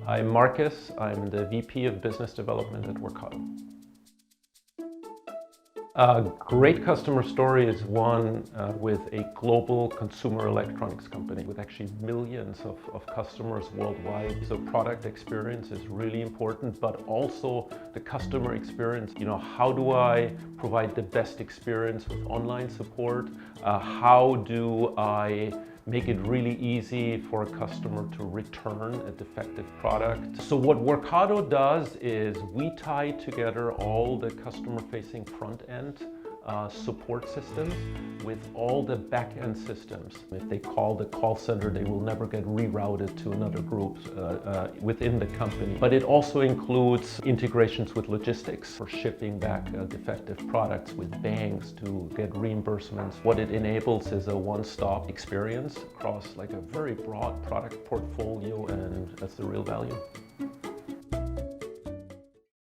I'm Markus. I'm the VP of Business Development at Workato. A great customer story is one with a global consumer electronics company with actually millions of customers worldwide. So product experience is really important, but also the customer experience. How do I provide the best experience with online support? How do I make it really easy for a customer to return a defective product? So what Workato does is we tie together all the customer-facing front-end support systems with all the back-end systems. If they call the call center, they will never get rerouted to another group within the company. But it also includes integrations with logistics for shipping back defective products, with banks to get reimbursements. What it enables is a one-stop experience across a very broad product portfolio, and that's the real value.